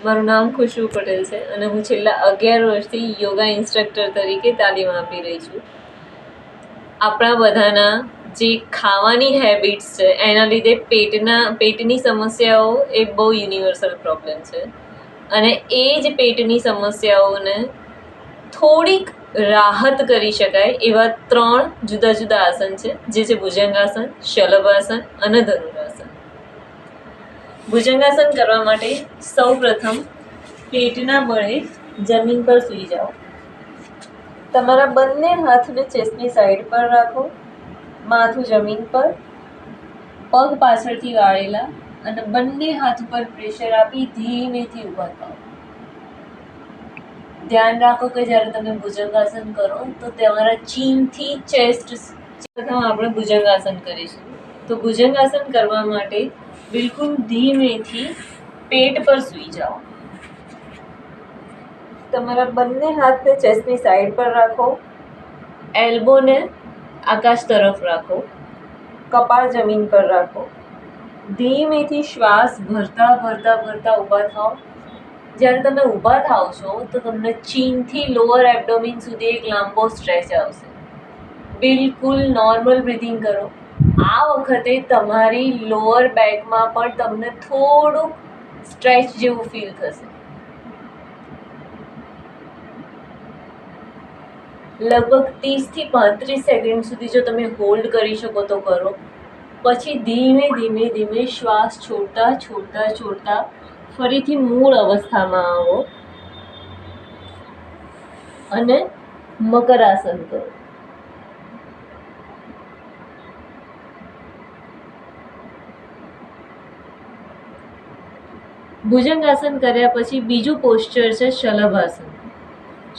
મારું નામ ખુશ્બુ પટેલ છે અને હું છેલ્લા 11 વર્ષથી યોગા ઇન્સ્ટ્રક્ટર તરીકે તાલીમ આપી રહી છું. આપણા બધાના જે ખાવાની હેબિટ્સ છે એના લીધે પેટની સમસ્યાઓ એ બહુ યુનિવર્સલ પ્રોબ્લેમ છે અને એ જ પેટની સમસ્યાઓને થોડીક રાહત કરી શકાય એવા 3 જુદા જુદા આસન છે, જે છે ભુજંગાસન, શલભાસન અને ધનુરાસન. ભુજંગાસન કરવા માટે સૌપ્રથમ પેટના બળે જમીન પર સૂઈ જાઓ. તમારા બંને હાથને ચેસ્ટની સાઈડ પર રાખો, માથું જમીન પર, પગ પાછળથી વાળેલા અને બંને હાથ ઉપર પ્રેશર આપી ધીમેથી ઊભા થાઓ. ધ્યાન રાખો કે જ્યારે તમે ભુજંગાસન કરો તો તમારા ચીનથી ચેસ્ટ. પ્રથમ આપણે ભુજંગાસન કરીશું. તો ભુજંગાસન કરવા માટે બિલકુલ ધીમેથી પેટ પર સૂઈ જાઓ. તમારા બંને હાથને ચેસ્ટની સાઈડ પર રાખો, એલ્બોને આકાશ તરફ રાખો, કપાળ જમીન પર રાખો. ધીમેથી શ્વાસ ભરતા ભરતા ભરતા ઊભા થાઓ. જ્યારે તમે ઊભા થાઓ છો તો તમને ચીનથી લોઅર એબ્ડોમિન સુધી એક લાંબો સ્ટ્રેચ આવશે. બિલકુલ નોર્મલ બ્રીથિંગ કરો. આ વખતે તમારી લોઅર બેકમાં પણ તમને થોડુંક સ્ટ્રેચ જેવું ફીલ થશે. લગભગ 30 થી 35 સેકન્ડ સુધી જો તમે હોલ્ડ કરી શકો તો કરો. પછી ધીમે ધીમે ધીમે શ્વાસ છોડતા છોડતા છોડતા ફરીથી મૂળ અવસ્થામાં આવો અને મકરાસન કરો. ભુજંગાસન કર્યા પછી બીજું પોસ્ચર છે શલભાસન.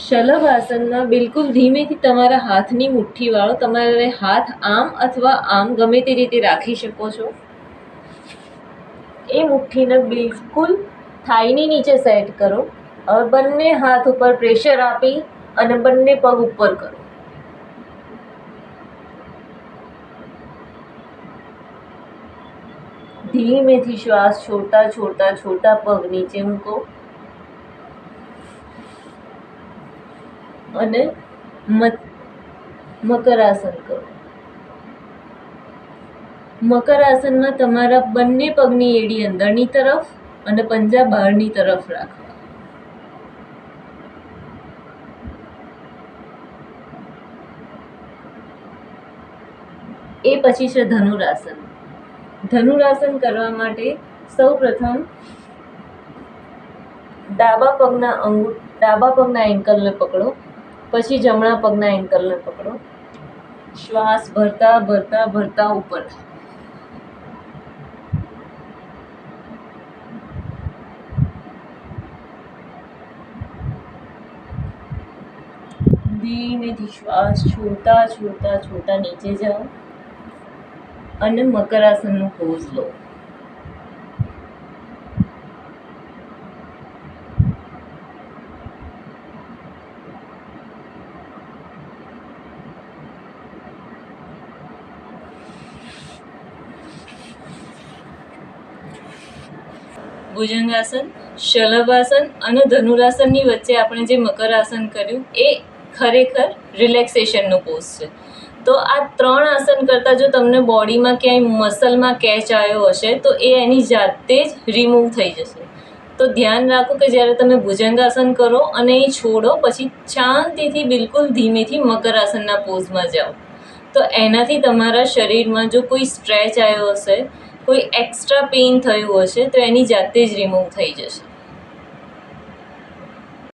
શલભાસનમાં બિલકુલ ધીમેથી તમારા હાથની મુઠ્ઠી વાળો. તમારે હાથ આમ અથવા આમ ગમે તે રીતે રાખી શકો છો. એ મુઠ્ઠીને બિલકુલ થાઈની નીચે સેટ કરો. હવે બંને હાથ ઉપર પ્રેશર આપી અને બંને પગ ઉપર કરો. ધીમેથી શ્વાસ છોડતા છોડતા છોડતા પગ નીચે મૂકો અને મકરાસન કરો. મકરાસનમાં તમારા બંને પગની એડી અંદરની તરફ અને પંજા બહારની તરફ રાખવા. એ પછી છે ધનુરાસન. ધનુરાસન કરવા માટે સૌપ્રથમ ડાબા પગના એન્કલને પકડો, પછી જમણા પગના એન્કલને પકડો. શ્વાસ ભરતા ભરતા ભરતા ઉપર. ધીમેથી શ્વાસ છોડતા છોડતા છોડતા નીચે જાઓ અને મકરાસનનું પોઝ લો. ભુજંગાસન, શલભાસન અને ધનુરાસનની વચ્ચે આપણે જે મકરાસન કર્યું એ ખરેખર રિલેક્સેશનનો પોઝ છે. તો આ 3 આસન કરતાં જો તમને બોડીમાં ક્યાંય મસલમાં કેચ આવ્યો હશે તો એ એની જાતે જ રિમૂવ થઈ જશે. તો ધ્યાન રાખો કે જ્યારે તમે ભુજંગાસન કરો અને એ છોડો પછી શાંતિથી બિલકુલ ધીમેથી મકરાસનના પોઝમાં જાઓ. તો એનાથી તમારા શરીરમાં જો કોઈ સ્ટ્રેચ આવ્યો હશે, કોઈ એક્સ્ટ્રા પેઇન થયું હશે તો એની જાતે જ રિમૂવ થઈ જશે.